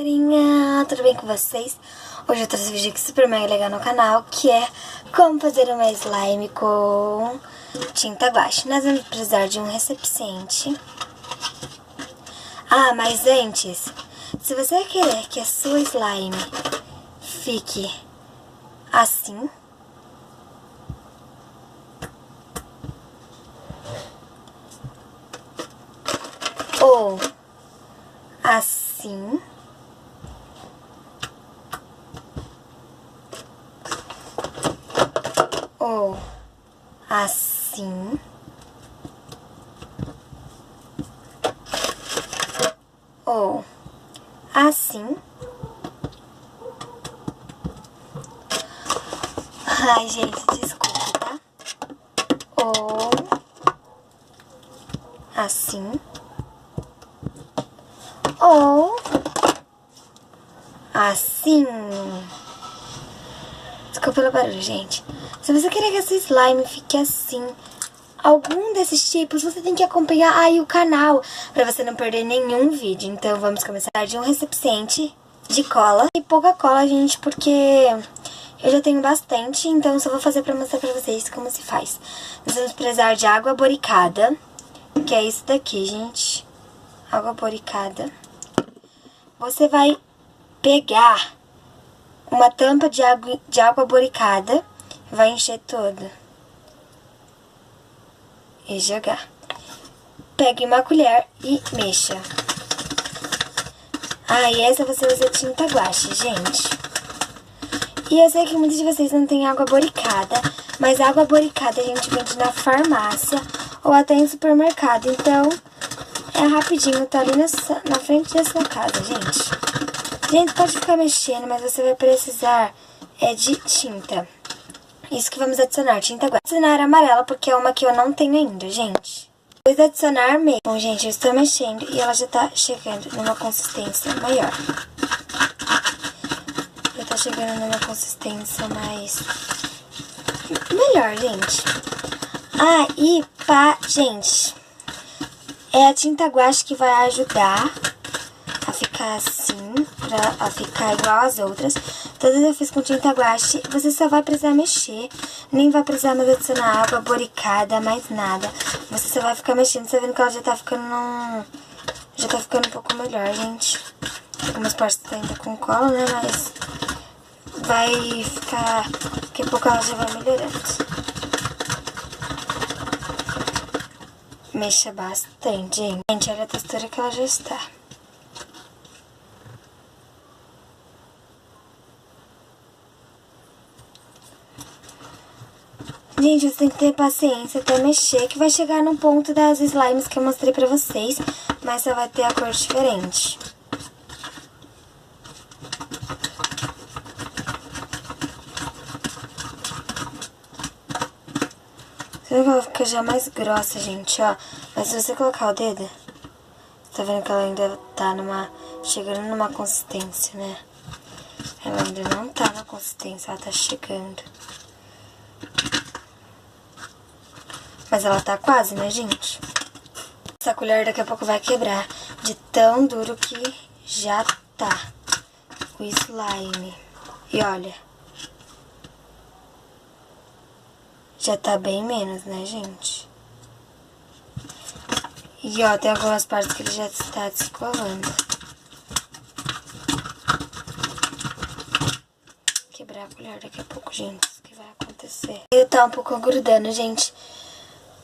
galerinha, tudo bem com vocês? Hoje eu trouxe um vídeo aqui super mega legal no canal, que é como fazer uma slime com tinta guache. Nós vamos precisar de um recipiente. Ah, mas antes, se você querer que a sua slime fique assim, ou assim, ou assim, ou assim. Ai, gente, desculpa, tá? Ou assim, ou assim. Desculpa pelo barulho, gente. Se você quer que essa slime fique assim, algum desses tipos, você tem que acompanhar aí o canal pra você não perder nenhum vídeo. Então vamos começar de um recipiente de cola e pouca cola, gente, porque eu já tenho bastante, então só vou fazer pra mostrar pra vocês como se faz. Nós vamos precisar de água boricada, que é isso daqui, gente. Água boricada. Você vai pegar uma tampa de água boricada, vai encher toda e jogar. Pegue uma colher e mexa. Ah, e essa você usa tinta guache, gente. E eu sei que muitos de vocês não têm água boricada, mas a água boricada a gente vende na farmácia ou até em supermercado. Então, é rapidinho, tá ali na frente da sua casa, gente. Gente, pode ficar mexendo, mas você vai precisar de tinta. Isso que vamos adicionar, tinta guache. Adicionar amarela, porque é uma que eu não tenho ainda, gente. Depois adicionar meio. Bom, gente, eu estou mexendo e ela já tá chegando numa consistência maior. Já tá chegando numa consistência mais... melhor, gente. Ah, e gente, é a tinta guache que vai ajudar a ficar assim, a ficar igual as outras. Todas eu fiz com tinta guache, você só vai precisar mexer, nem vai precisar mais adicionar água boricada, mais nada. Você só vai ficar mexendo, você vendo que ela já tá ficando um pouco melhor, gente. Algumas partes tá ainda com cola, né, mas vai ficar, daqui a pouco ela já vai melhorando. Mexa bastante, gente. Gente, olha a textura que ela já está. Gente, você tem que ter paciência até mexer, que vai chegar no ponto das slimes que eu mostrei pra vocês, mas só vai ter a cor diferente. Você vê que ela fica já mais grossa, gente, ó. Mas se você colocar o dedo, tá vendo que ela ainda tá chegando numa consistência, né? Ela ainda não tá na consistência, ela tá chegando. Mas ela tá quase, né, gente? Essa colher daqui a pouco vai quebrar de tão duro que já tá o slime. E olha, já tá bem menos, né, gente? E ó, tem algumas partes que ele já está descolando. Quebrar a colher daqui a pouco, gente. O que vai acontecer? Ele tá um pouco grudando, gente.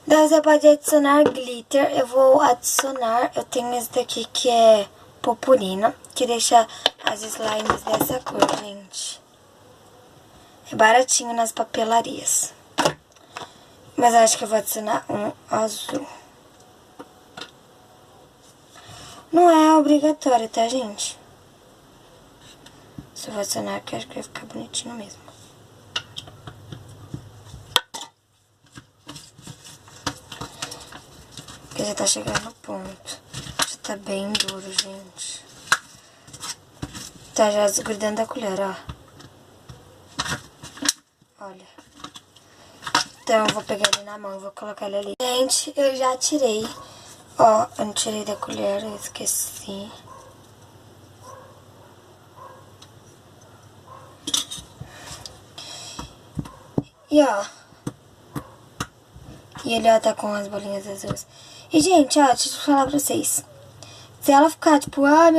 Daí você pode adicionar glitter. Eu vou adicionar, eu tenho esse daqui que é purpurina, que deixa as slimes dessa cor, gente. É baratinho nas papelarias. Mas eu acho que eu vou adicionar um azul. Não é obrigatório, tá, gente? Só vou adicionar aqui, acho que vai ficar bonitinho mesmo. Porque já tá chegando no ponto. Já tá bem duro, gente. Tá já desgrudando da colher, ó. Olha. Então eu vou pegar ele na mão e vou colocar ele ali. Gente, eu já tirei. Ó, eu não tirei da colher, eu esqueci. E ó. E ele, ó, tá com as bolinhas azuis. E, gente, ó, deixa eu falar pra vocês. Se ela ficar, tipo, ah, meu